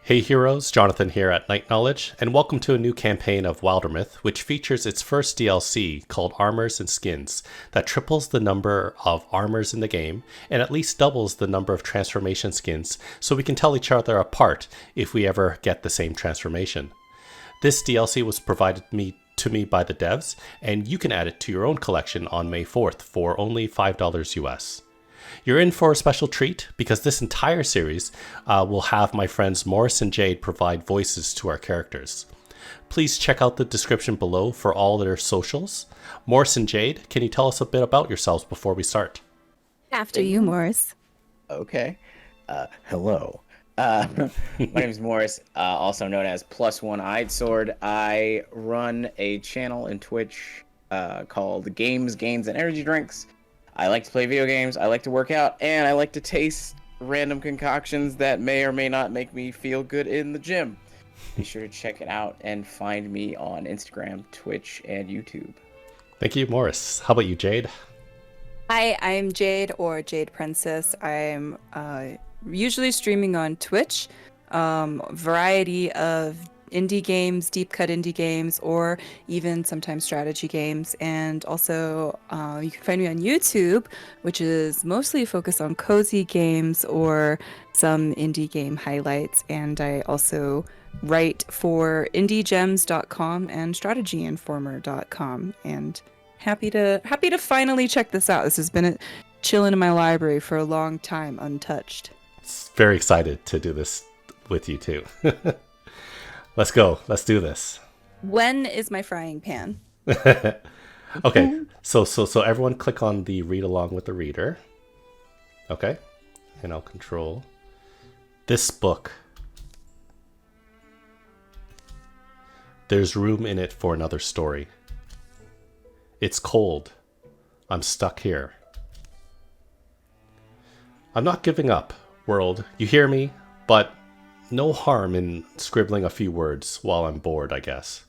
Hey heroes, Jonathan here at Night Knowledge, and welcome to a new campaign of Wildermyth, which features its first DLC called Armors and Skins, that triples the number of armors in the game, and at least doubles the number of transformation skins, so we can tell each other apart if we ever get the same transformation. This DLC was provided to me by the devs, and you can add it to your own collection on May 4th for only $5 US. You're in for a special treat because this entire series will have my friends Morris and Jade provide voices to our characters. Please check out the description below for all their socials. Morris and Jade, can you tell us a bit about yourselves before we start? After you, Morris. Okay. Hello. My name is Morris, also known as Plus One Eyed Sword. I run a channel in Twitch called Games, Gains, and Energy Drinks. I like to play video games, I like to work out, and I like to taste random concoctions that may or may not make me feel good in the gym. Be sure to check it out and find me on Instagram, Twitch, and YouTube. Thank you, Morris. How about you, Jade? Hi, I'm Jade, or Jade Princess. I'm usually streaming on Twitch, variety of indie games, deep cut indie games, or even sometimes strategy games. And also you can find me on YouTube, which is mostly focused on cozy games or some indie game highlights. And I also write for indiegems.com and strategyinformer.com. And happy to finally check this out. This has been chilling in my library for a long time, untouched. Very excited to do this with you too. Let's go. Let's do this. When is my frying pan? Okay, so everyone click on the read along with the reader. Okay, and I'll control this book. There's room in it for another story. It's cold. I'm stuck here. I'm not giving up, world. You hear me? But no harm in scribbling a few words while I'm bored, I guess.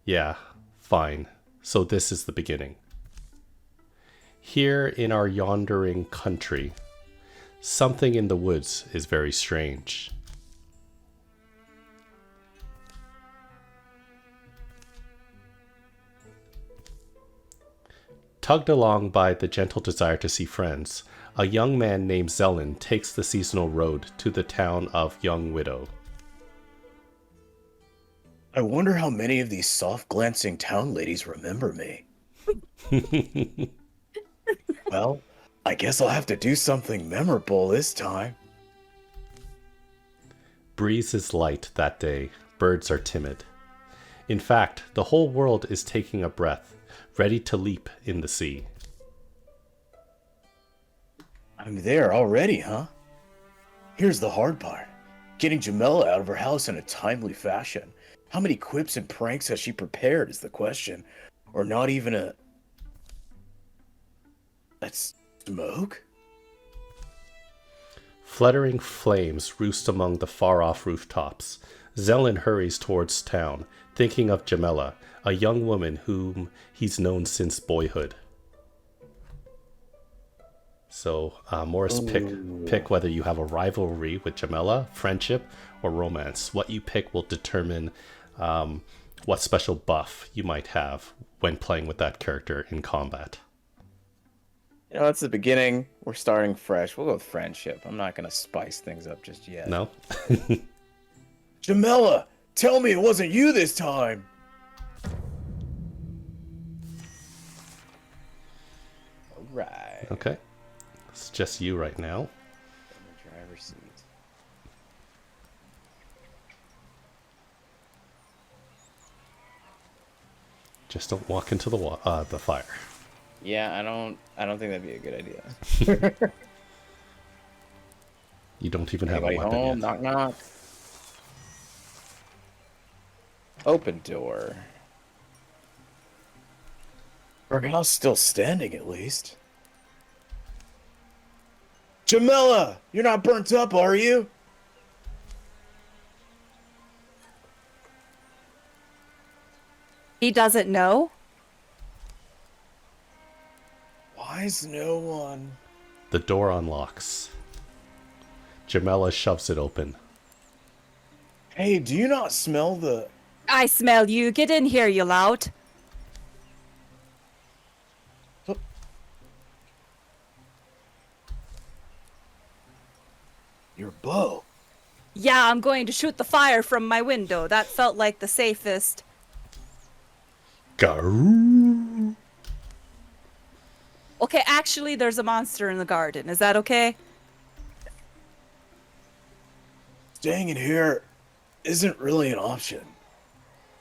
Yeah, fine. So this is the beginning. Here in our yondering country, something in the woods is very strange. Tugged along by the gentle desire to see friends, a young man named Zelen takes the seasonal road to the town of Young Widow. I wonder how many of these soft-glancing town ladies remember me. Well, I guess I'll have to do something memorable this time. Breeze is light that day. Birds are timid. In fact, the whole world is taking a breath, ready to leap in the sea. I'm there already, huh? Here's the hard part. Getting Jamela out of her house in a timely fashion. How many quips and pranks has she prepared is the question. Or not even a smoke? Fluttering flames roost among the far-off rooftops. Zelen hurries towards town, thinking of Jamela, a young woman whom he's known since boyhood. So, Morris, pick whether you have a rivalry with Jamela, friendship, or romance. What you pick will determine what special buff you might have when playing with that character in combat. You know, that's the beginning. We're starting fresh. We'll go with friendship. I'm not going to spice things up just yet. No? Jamela, tell me it wasn't you this time! All right. Okay. It's just you right now. In the driver's seat. Just don't walk into the fire. Yeah, I don't think that'd be a good idea. You don't even have Anybody a weapon home? yet. Knock knock. Open door. Her house still standing, at least. Jamela, you're not burnt up, are you? He doesn't know? Why's no one? The door unlocks. Jamela shoves it open. Hey, do you not smell the... I smell you. Get in here, you lout. your bow? Yeah, I'm going to shoot the fire from my window. That felt like the safest. Garoo. Okay, actually, there's a monster in the garden. Is that okay? Staying in here isn't really an option.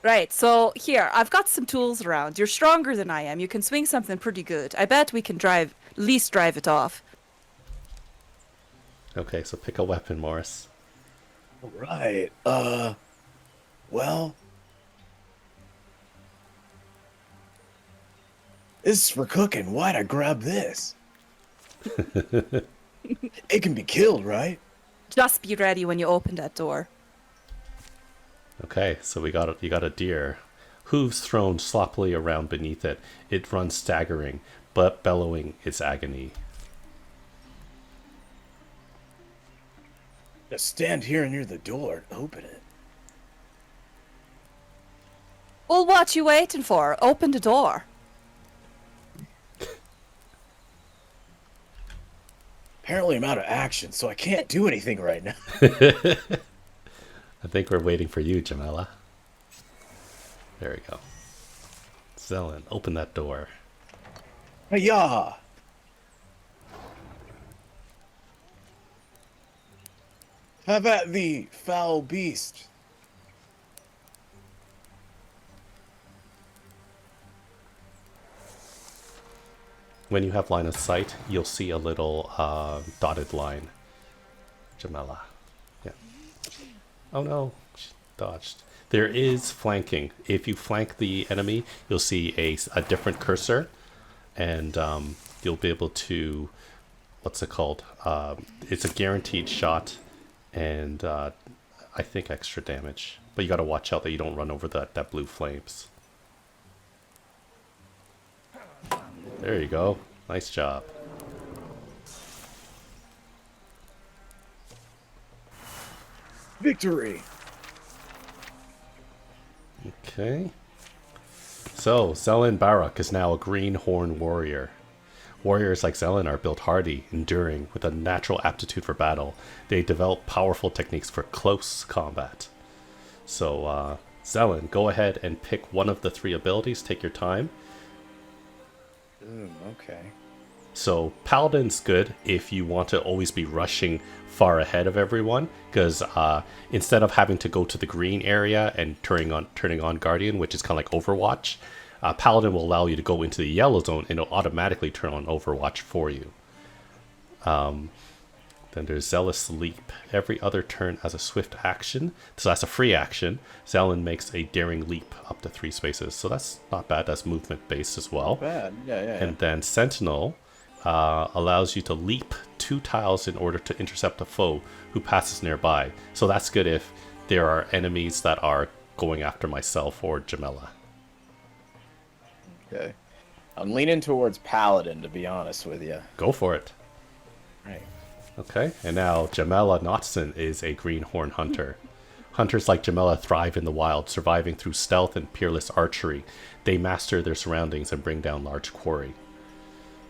Right, so here, I've got some tools around. You're stronger than I am. You can swing something pretty good. I bet we can at least drive it off. Okay, so pick a weapon, Morris. All right. Well, this is for cooking. Why'd I grab this? It can be killed, right? Just be ready when you open that door. Okay, so you got a deer. Hooves thrown sloppily around beneath it. It runs staggering, but bellowing its agony. Just stand here near the door and open it. Well, what you waiting for? Open the door. Apparently I'm out of action, so I can't do anything right now. I think we're waiting for you, Jamela. There we go. Zelen, open that door. Hiya! Have at thee, foul beast. When you have line of sight, you'll see a little dotted line. Jamela. Yeah. Oh no, she dodged. There is flanking. If you flank the enemy, you'll see a different cursor, and you'll be able to, what's it called? It's a guaranteed shot, and I think extra damage. But you got to watch out that you don't run over that blue flames. There you go. Nice job. Victory! Okay. So, Zelen Barak is now a greenhorn warrior. Warriors like Zelen are built hardy, enduring, with a natural aptitude for battle. They develop powerful techniques for close combat. So, Zelen, go ahead and pick one of the 3 abilities. Take your time. Okay. So Paladin's good if you want to always be rushing far ahead of everyone, because instead of having to go to the green area and turning on Guardian, which is kind of like Overwatch, Paladin will allow you to go into the yellow zone and it'll automatically turn on Overwatch for you. Then there's Zealous Leap. Every other turn as a swift action. So that's a free action. Zelen makes a daring leap up to 3 spaces. So that's not bad. That's movement based as well. Not bad. Yeah. And then Sentinel allows you to leap 2 tiles in order to intercept a foe who passes nearby. So that's good if there are enemies that are going after myself or Jamela. Okay. I'm leaning towards Paladin, to be honest with you. Go for it. Right. Okay, and now Jamela Knotson is a greenhorn hunter. Hunters like Jamela thrive in the wild, surviving through stealth and peerless archery. They master their surroundings and bring down large quarry.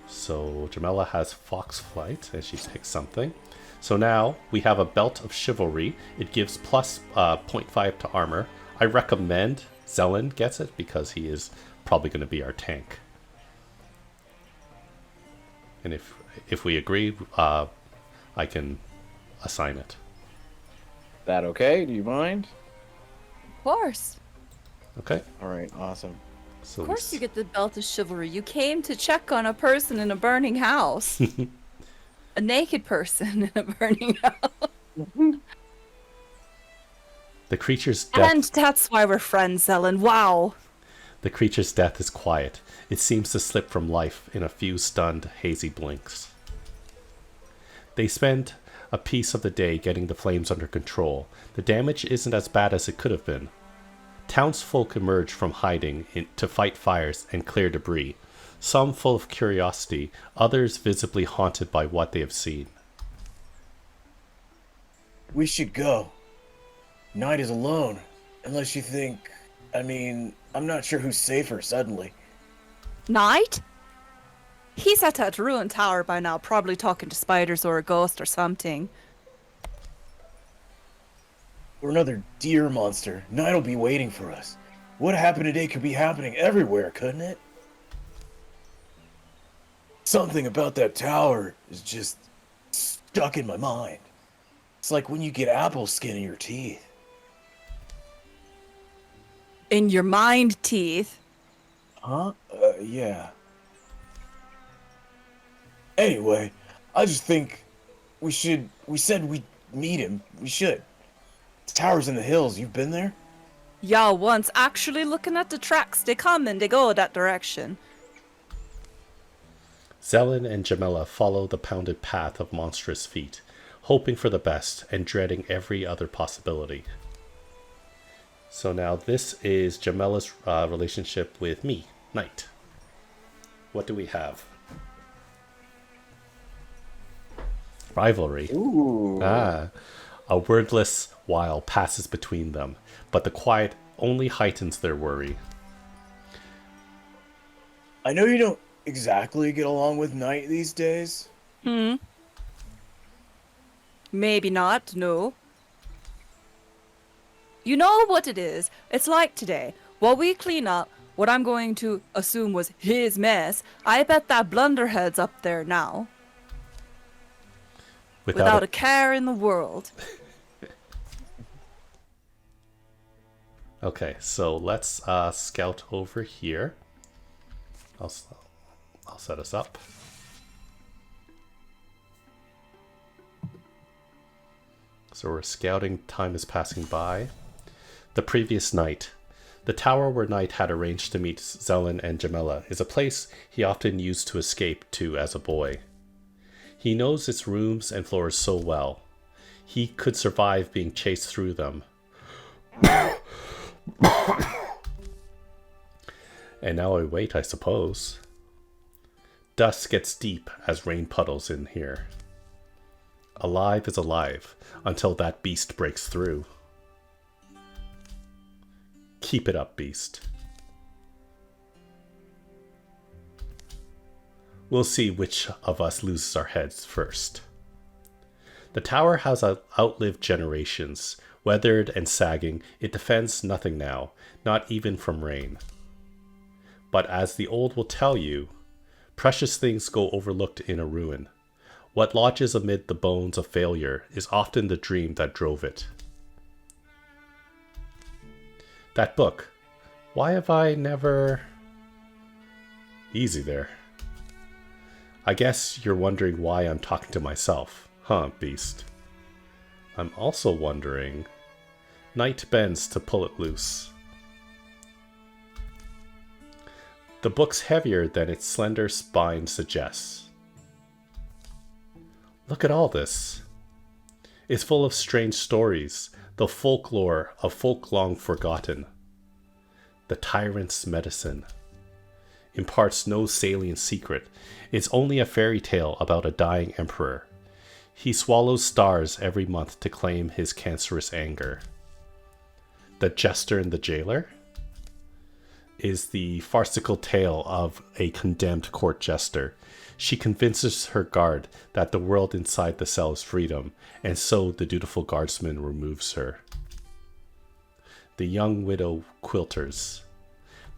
So Jamela has fox flight, and she's picked something. So now we have a belt of chivalry. It gives plus 0.5 to armor. I recommend Zelen gets it because he is probably going to be our tank. And if we agree, I can assign it. That okay? Do you mind? Of course. Okay. All right. Awesome. So Of course you get the belt of chivalry. You came to check on a person in a burning house. A naked person in a burning house. The creature's death. And that's why we're friends, Ellen. Wow. The creature's death is quiet. It seems to slip from life in a few stunned, hazy blinks. They spend a piece of the day getting the flames under control. The damage isn't as bad as it could have been. Townsfolk emerge from hiding to fight fires and clear debris, some full of curiosity, others visibly haunted by what they have seen. We should go. Knight is alone. Unless you think... I mean, I'm not sure who's safer suddenly. Knight? He's at that ruined tower by now, probably talking to spiders or a ghost or something. Or another deer monster. Knight'll be waiting for us. What happened today could be happening everywhere, couldn't it? Something about that tower is just stuck in my mind. It's like when you get apple skin in your teeth. In your mind, teeth. Huh? Yeah. Anyway, I just think we said we'd meet him. We should. The tower's in the hills. You've been there? Yeah, once actually looking at the tracks, they come and they go that direction. Zelen and Jamila follow the pounded path of monstrous feet, hoping for the best and dreading every other possibility. So now this is Jamila's relationship with me, Knight. What do we have? Rivalry. Ooh. A wordless while passes between them, but the quiet only heightens their worry. I know you don't exactly get along with Knight these days. Maybe not, no. You know what it is? It's like today. While we clean up what I'm going to assume was his mess, I bet that blunderhead's up there now. Without a care in the world. Okay, so let's scout over here. I'll set us up. So we're scouting, time is passing by. The previous night, the tower where Knight had arranged to meet Zelen and Jamila is a place he often used to escape to as a boy. He knows its rooms and floors so well. He could survive being chased through them. And now I wait, I suppose. Dust gets deep as rain puddles in here. Alive is alive until that beast breaks through. Keep it up, beast. We'll see which of us loses our heads first. The tower has outlived generations. Weathered and sagging, it defends nothing now, not even from rain. But as the old will tell you, precious things go overlooked in a ruin. What lodges amid the bones of failure is often the dream that drove it. That book. Why have I never... Easy there. I guess you're wondering why I'm talking to myself, huh, beast? I'm also wondering... Knight bends to pull it loose. The book's heavier than its slender spine suggests. Look at all this. It's full of strange stories, the folklore of folk long forgotten. The tyrant's medicine imparts no salient secret. It's only a fairy tale about a dying emperor. He swallows stars every month to claim his cancerous anger. The Jester and the Jailer is the farcical tale of a condemned court jester. She convinces her guard that the world inside the cell is freedom, and so the dutiful guardsman removes her. The Young Widow Quilters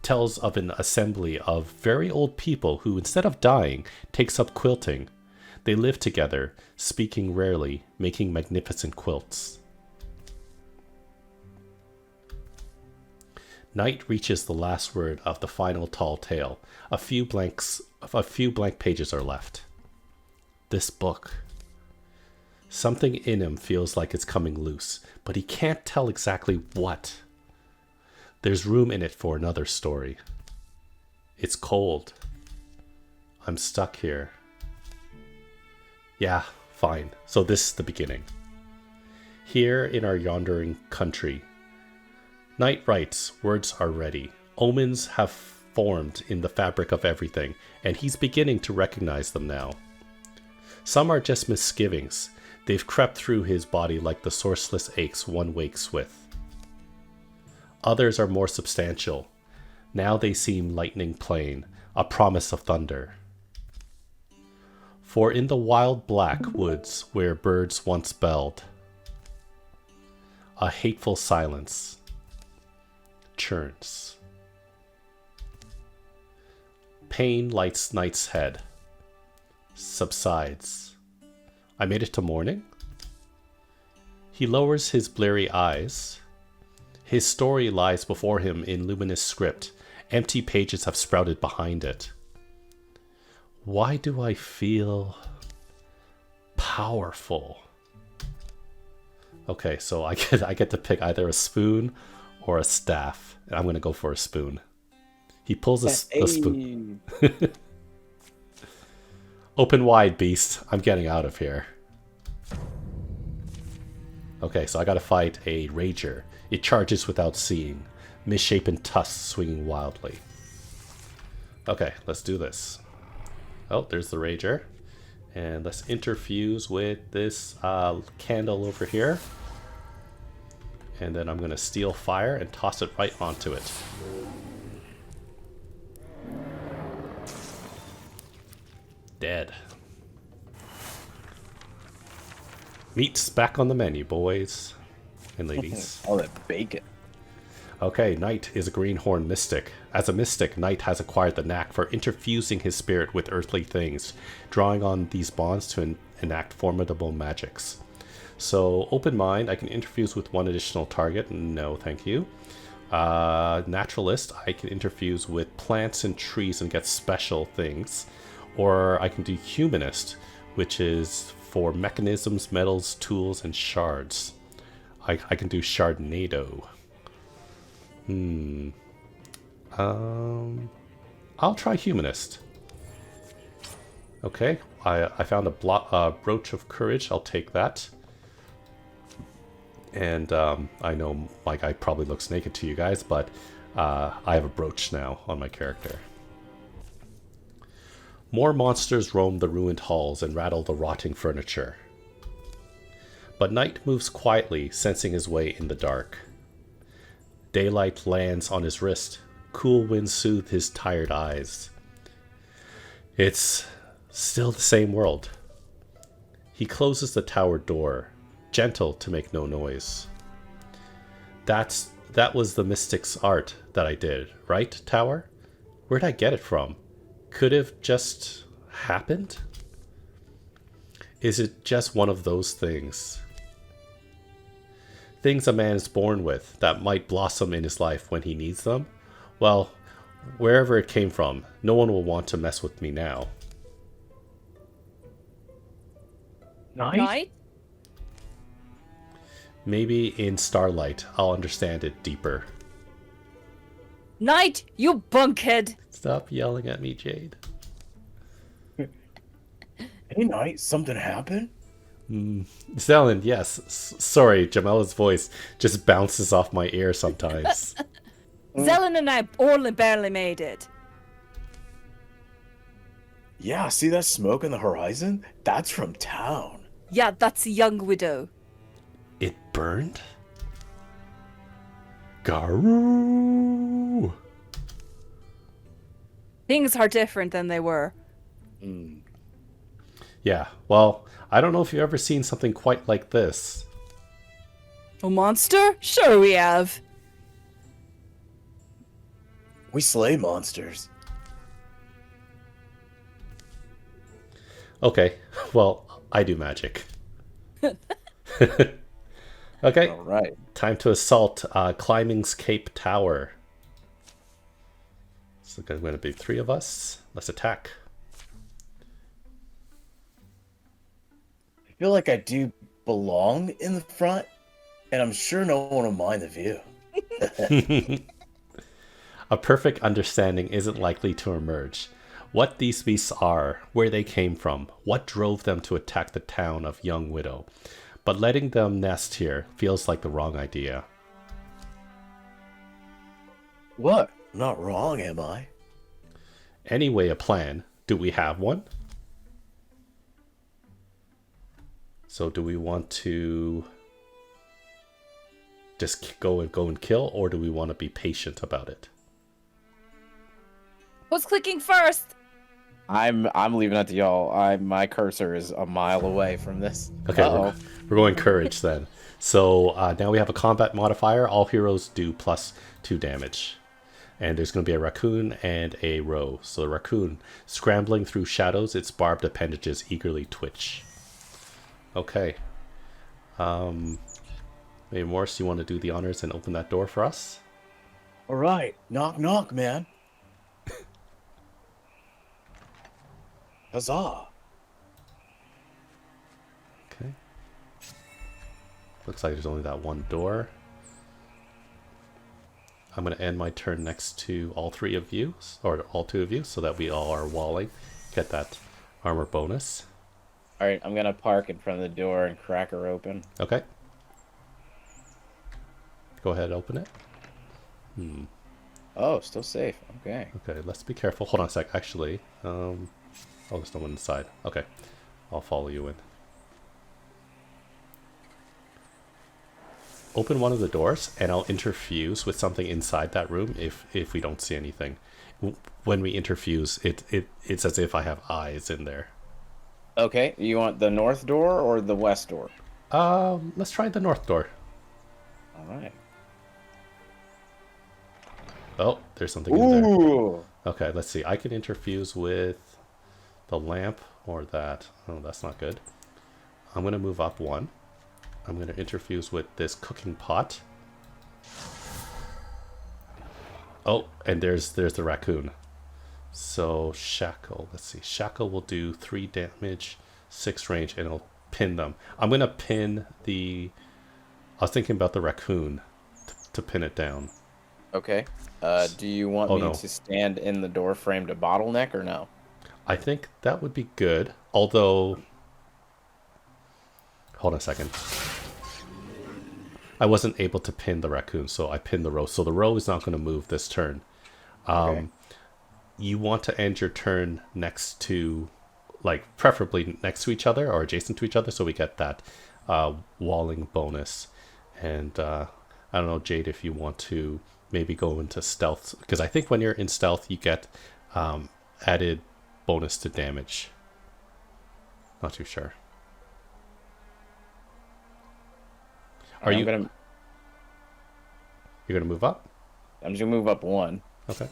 tells of an assembly of very old people who, instead of dying, takes up quilting. They live together, speaking rarely, making magnificent quilts. Knight reaches the last word of the final tall tale. A few blank pages are left. This book. Something in him feels like it's coming loose, but he can't tell exactly what. There's room in it for another story. It's cold. I'm stuck here. Yeah, fine. So this is the beginning. Here in our yondering country, Knight writes, words are ready. Omens have formed in the fabric of everything, and he's beginning to recognize them now. Some are just misgivings. They've crept through his body like the sourceless aches one wakes with. Others are more substantial. Now they seem lightning plain, a promise of thunder. For in the wild black woods where birds once belled, a hateful silence churns. Pain lights night's head, subsides. I made it to morning? He lowers his bleary eyes. His story lies before him in luminous script. Empty pages have sprouted behind it. Why do I feel powerful? Okay, so I get to pick either a spoon or a staff. And I'm going to go for a spoon. He pulls the spoon. Open wide, beast. I'm getting out of here. Okay, so I gotta fight a rager. It charges without seeing. Misshapen tusks swinging wildly. Okay, let's do this. Oh, there's the rager. And let's interfuse with this candle over here. And then I'm gonna steal fire and toss it right onto it. Dead. Meat's back on the menu, boys and ladies. All that bacon. Okay, Knight is a greenhorn mystic. As a mystic, Knight has acquired the knack for interfusing his spirit with earthly things, drawing on these bonds to enact formidable magics. So, open mind, I can interfuse with one additional target. No, thank you. Naturalist, I can interfuse with plants and trees and get special things. Or I can do humanist, which is for mechanisms, metals, tools, and shards. I can do shardnado. I'll try humanist. Okay, I found a brooch of courage. I'll take that. And I know my guy probably looks naked to you guys, but I have a brooch now on my character. More monsters roam the ruined halls and rattle the rotting furniture. But Knight moves quietly, sensing his way in the dark. Daylight lands on his wrist. Cool winds soothe his tired eyes. It's still the same world. He closes the tower door, gentle to make no noise. That was the mystic's art that I did, right, tower? Where'd I get it from? Could have just happened? Is it just one of those things? Things a man is born with that might blossom in his life when he needs them? Well, wherever it came from, no one will want to mess with me now. Night? Maybe in starlight, I'll understand it deeper. Night, you bunkhead! Stop yelling at me, Jade. Hey, Knight, something happened? Zelen, yes. Sorry, Jamela's voice just bounces off my ear sometimes. Zelen and I only barely made it. Yeah, see that smoke on the horizon? That's from town. Yeah, that's a young widow. It burned? Garoo! Things are different than they were. Yeah, well, I don't know if you've ever seen something quite like this. A monster? Sure we have. We slay monsters. Okay, well, I do magic. Okay, All right. time to assault Climbing's Cape Tower. So there's going to be 3 of us. Let's attack. I feel like I do belong in the front, and I'm sure no one will mind the view. A perfect understanding isn't likely to emerge. What these beasts are, where they came from, what drove them to attack the town of Young Widow. But letting them nest here feels like the wrong idea. What? I'm not wrong, am I? Anyway, a plan. Do we have one? So do we want to just go and kill, or do we want to be patient about it? Who's clicking first? I'm leaving it to y'all. My cursor is a mile away from this. Okay, we're going courage then. So now we have a combat modifier. All heroes do +2 damage. And there's going to be a raccoon and a roe. So the raccoon, scrambling through shadows, its barbed appendages eagerly twitch. Okay. Maybe Morris, you want to do the honors and open that door for us? All right, knock knock, man. Huzzah! Okay. Looks like there's only that one door. I'm going to end my turn next to all 3 of you, or all 2 of you, so that we all are walling. Get that armor bonus. All right, I'm gonna park in front of the door and crack her open. Okay. Go ahead and open it. Oh, still safe. Okay. Okay, let's be careful. Hold on a sec. Actually, oh, there's no one inside. Okay, I'll follow you in. Open one of the doors, and I'll interfuse with something inside that room if we don't see anything. When we interfuse, it's as if I have eyes in there. Okay, you want the north door or the west door? Let's try the north door. All right. Oh, there's something in there. Ooh. Okay, let's see. I can interfuse with the lamp or that. Oh, that's not good. I'm going to move up 1. I'm going to interfuse with this cooking pot. Oh, and there's the raccoon. So shackle, let's see. Shackle will do 3 damage, 6 range, and it'll pin them. I'm going to pin the... I was thinking about the raccoon to pin it down. Okay. Do you want me to stand in the door frame to bottleneck or no? I think that would be good. Although... Hold on a second. I wasn't able to pin the raccoon, so I pinned the roe. So the roe is not going to move this turn. Okay. You want to end your turn next to, like, preferably next to each other or adjacent to each other, so we get that walling bonus. And I don't know, Jade, if you want to maybe go into stealth, because I think when you're in stealth, you get added bonus to damage. Not too sure. You're gonna move up? I'm just gonna move up 1. Okay.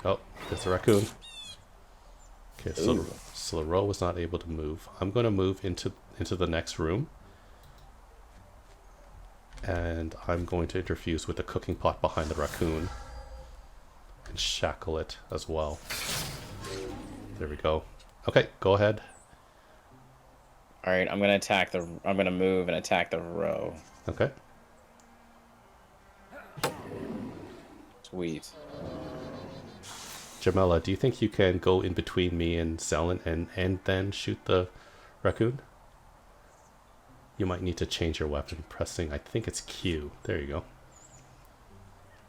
Oh, there's a raccoon. Okay, so the roe was not able to move. I'm going to move into the next room. And I'm going to interfuse with the cooking pot behind the raccoon. And shackle it as well. There we go. Okay, go ahead. All right, I'm gonna move and attack the roe. Okay. Sweet. Jamela, do you think you can go in between me and Zelen and then shoot the raccoon? You might need to change your weapon pressing, I think it's Q. There you go.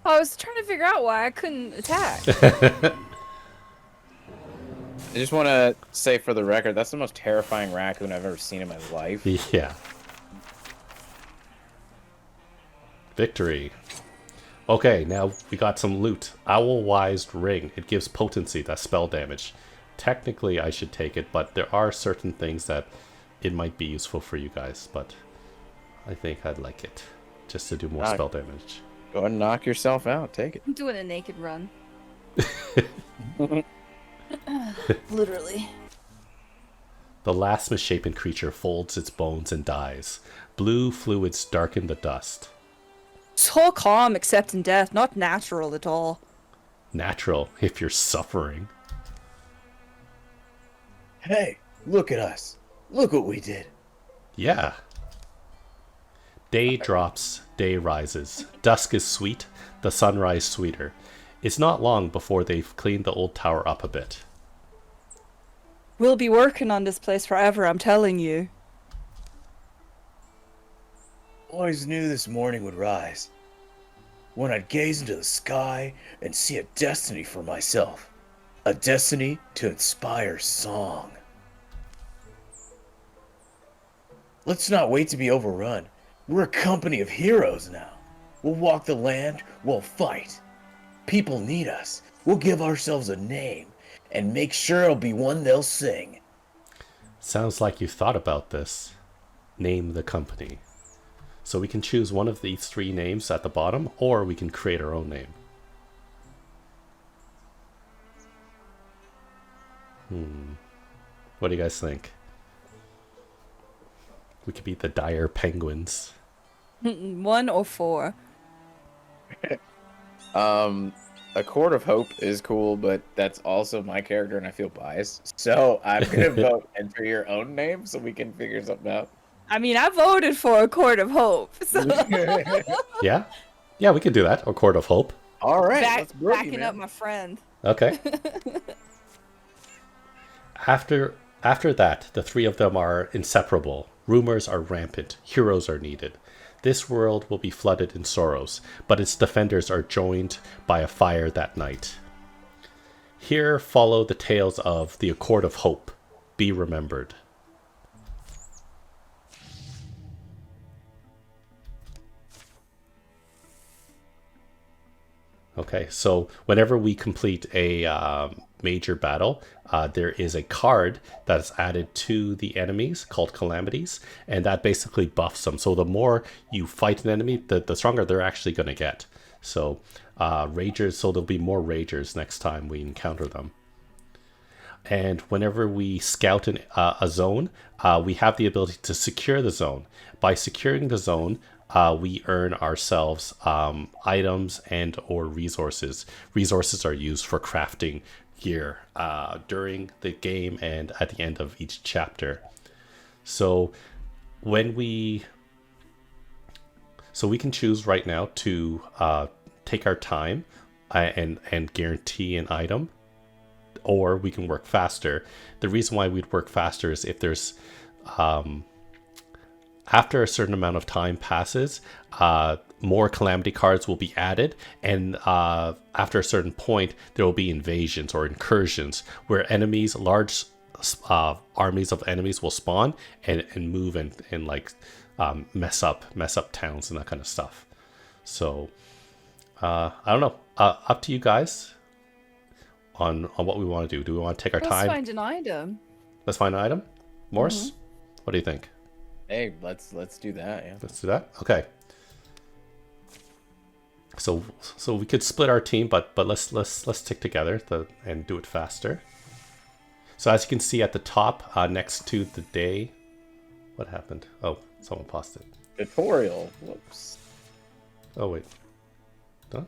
I was trying to figure out why I couldn't attack. I just want to say for the record, that's the most terrifying raccoon I've ever seen in my life. Yeah. Victory. Okay, now we got some loot. Owl-Wised Ring. It gives potency, that's spell damage. Technically, I should take it, but there are certain things that it might be useful for you guys, but I think I'd like it. Just to do more spell damage. Go ahead and knock yourself out. Take it. I'm doing a naked run. Literally. The last misshapen creature folds its bones and dies. Blue fluids darken the dust. So calm, except in death. Not natural at all. Natural, if you're suffering. Hey, look at us. Look what we did. Yeah. Day drops, day rises. Dusk is sweet, the sunrise sweeter. It's not long before they've cleaned the old tower up a bit. We'll be working on this place forever, I'm telling you. Always knew this morning would rise, when I'd gaze into the sky and see a destiny for myself. A destiny to inspire song. Let's not wait to be overrun. We're a company of heroes now. We'll walk the land, we'll fight. People need us. We'll give ourselves a name and make sure it'll be one they'll sing. Sounds like you thought about this. Name the company. So we can choose one of these three names at the bottom, or we can create our own name. What do you guys think? We could be the Dire Penguins. 1 or 4. A Court of Hope is cool, but that's also my character, and I feel biased. So I'm gonna vote enter your own name so we can figure something out. I mean, I voted for a Court of Hope. So Yeah? Yeah, we could do that. Or Court of Hope. All right, let's boogie, backing man. up my friend. Okay. After that, the three of them are inseparable. Rumors are rampant. Heroes are needed. This world will be flooded in sorrows, but its defenders are joined by a fire that night. Here follow the tales of the Accord of Hope. Be remembered. Okay, so whenever we complete a major battle, there is a card that's added to the enemies called Calamities, and that basically buffs them. So the more you fight an enemy, the stronger they're actually going to get. So Ragers, so there'll be more Ragers next time we encounter them. And whenever we scout a zone, we have the ability to secure the zone. By securing the zone, we earn ourselves items and or resources. Resources are used for crafting gear during the game and at the end of each chapter. So we can choose right now to take our time and guarantee an item, or we can work faster. The reason why we'd work faster is if there's after a certain amount of time passes, more calamity cards will be added, and after a certain point, there will be invasions or incursions where enemies, large armies of enemies will spawn and move and like mess up towns and that kind of stuff. So I don't know. Up to you guys on what we want to do. Do we want to take our time? Let's find an item. Let's find an item. Morris, what do you think? Hey, let's do that. Yeah. Let's do that. Okay. So we could split our team, but let's stick together and do it faster. So as you can see at the top, next to the day, what happened? Oh, someone paused it. Tutorial. Whoops. Oh wait. Done.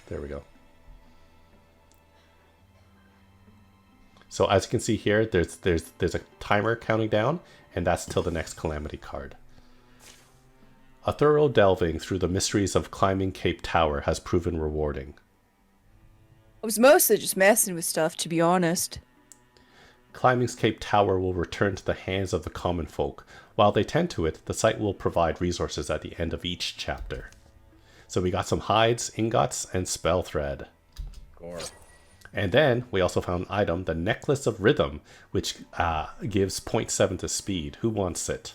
There we go. So as you can see here, there's a timer counting down, and that's till the next calamity card. A thorough delving through the mysteries of climbing Cape Tower has proven rewarding. I was mostly just messing with stuff, to be honest. Climbing Cape Tower will return to the hands of the common folk. While they tend to it, the site will provide resources at the end of each chapter. So we got some hides, ingots, and spell thread. Gore. And then we also found an item, the Necklace of Rhythm, which gives 0.7 to speed. Who wants it?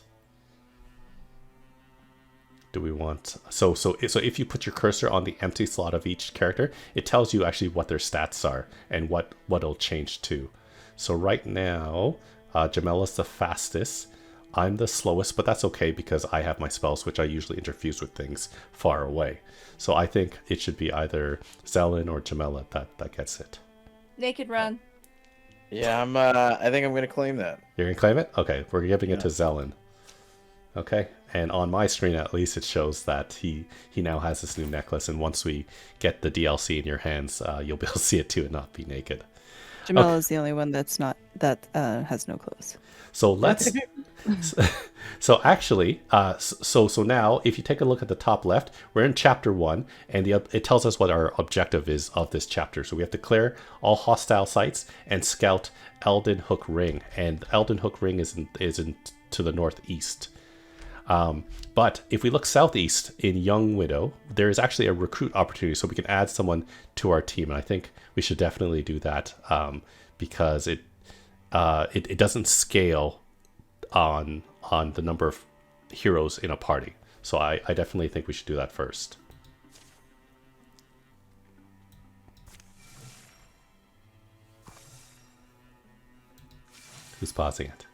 Do we want... So if you put your cursor on the empty slot of each character, it tells you actually what their stats are and what it'll change to. So right now, Jamella's the fastest. I'm the slowest, but that's okay because I have my spells, which I usually interfuse with things far away. So I think it should be either Zelen or Jamella that gets it. Naked Run. Yeah, I think I'm gonna claim that. You're gonna claim it? Okay, we're giving it to Zelen. Okay, and on my screen at least it shows that he now has this new necklace, and once we get the DLC in your hands, you'll be able to see it too and not be naked. Jamela is the only one that has no clothes. So let's. So actually, so now if you take a look at the top left, we're in chapter 1, and it tells us what our objective is of this chapter. So we have to clear all hostile sites and scout Elden Hook Ring, and Elden Hook Ring is to the northeast. But if we look southeast in Young Widow, there is actually a recruit opportunity, so we can add someone to our team, and I think we should definitely do that because it doesn't scale on the number of heroes in a party. So I definitely think we should do that first. Who's pausing it?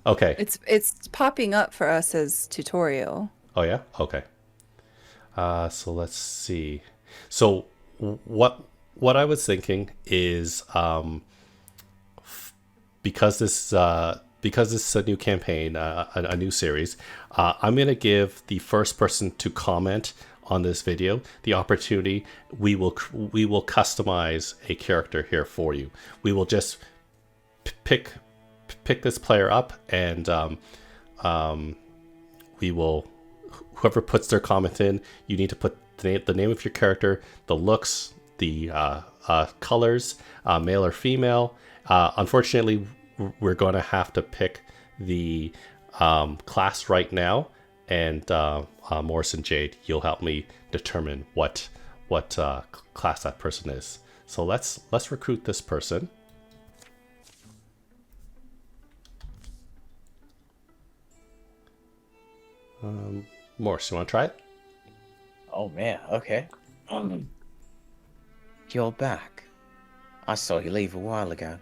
Okay. It's popping up for us as tutorial. Oh yeah? Okay. So let's see. So what I was thinking is because this is a new campaign, a new series, I'm gonna give the first person to comment on this video the opportunity. We will customize a character here for you. We will just pick this player up, and we will, whoever puts their comment in, you need to put the name of your character, the looks, the colors, male or female. Unfortunately, we're going to have to pick the class right now, and Morris and Jade, you'll help me determine what class that person is. So let's recruit this person. Morris, you want to try it? Oh man, okay. You're back. I saw you leave a while ago.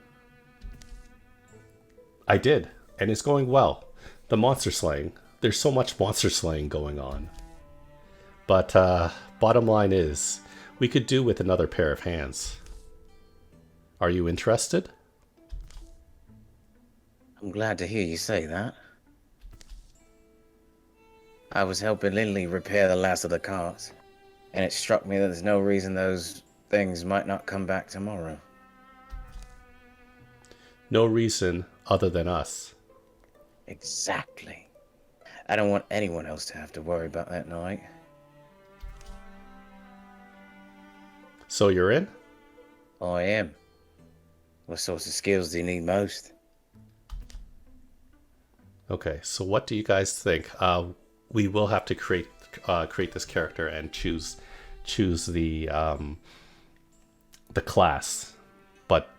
I did, and it's going well. The monster slaying. There's so much monster slaying going on. But bottom line is, we could do with another pair of hands. Are you interested? I'm glad to hear you say that. I was helping Lindley repair the last of the carts, and it struck me that there's no reason those things might not come back tomorrow. No reason other than us. Exactly. I don't want anyone else to have to worry about that night. So you're in? I am. What sorts of skills do you need most? Okay, so what do you guys think? We will have to create this character and choose the class, but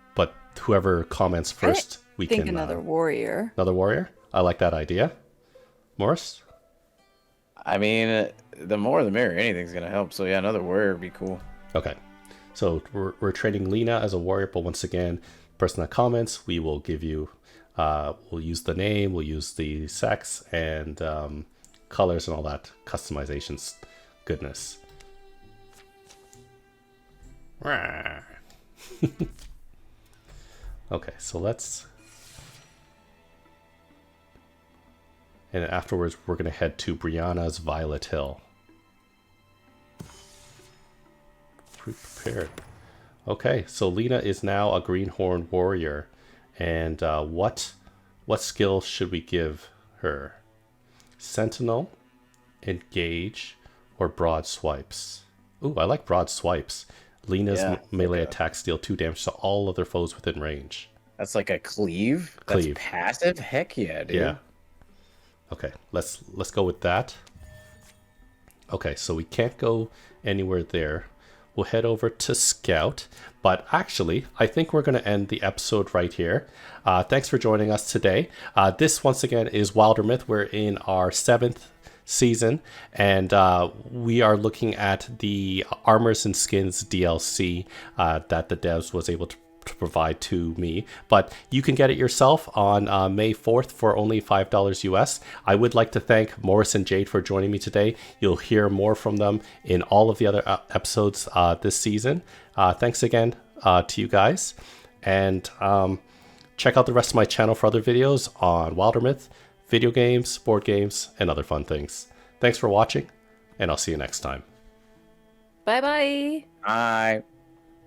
whoever comments first, we think can another warrior. Another warrior. I like that idea. Morris. I mean, the more the merrier. Anything's gonna help. So yeah, another warrior would be cool. Okay, so we're trading Lena as a warrior, but once again, person that comments, we will give you. We'll use the name, we'll use the sex, and colors and all that customizations goodness. Okay, so let's, and afterwards we're going to head to Brianna's Violet Hill. Prepared. Okay, so Lena is now a greenhorn warrior, and what skill should we give her? Sentinel, Engage, or Broad Swipes? Ooh, I like Broad Swipes. Lena's melee attacks deal 2 damage to all other foes within range. That's like a cleave? Cleave. That's passive? Heck yeah, dude. Yeah. Okay, let's go with that. Okay, so we can't go anywhere there. We'll head over to Scout. But actually, I think we're going to end the episode right here. Thanks for joining us today. This, once again, is Wildermyth. We're in our 7th season, and we are looking at the Armors and Skins DLC that the devs was able to provide to me, but you can get it yourself on May 4th for only $5 US. I would like to thank Morris and Jade for joining me today. You'll hear more from them in all of the other episodes this season. Thanks again to you guys, and check out the rest of my channel for other videos on Wildermyth, video games, board games, and other fun things. Thanks for watching, and I'll see you next time. Bye-bye. Bye.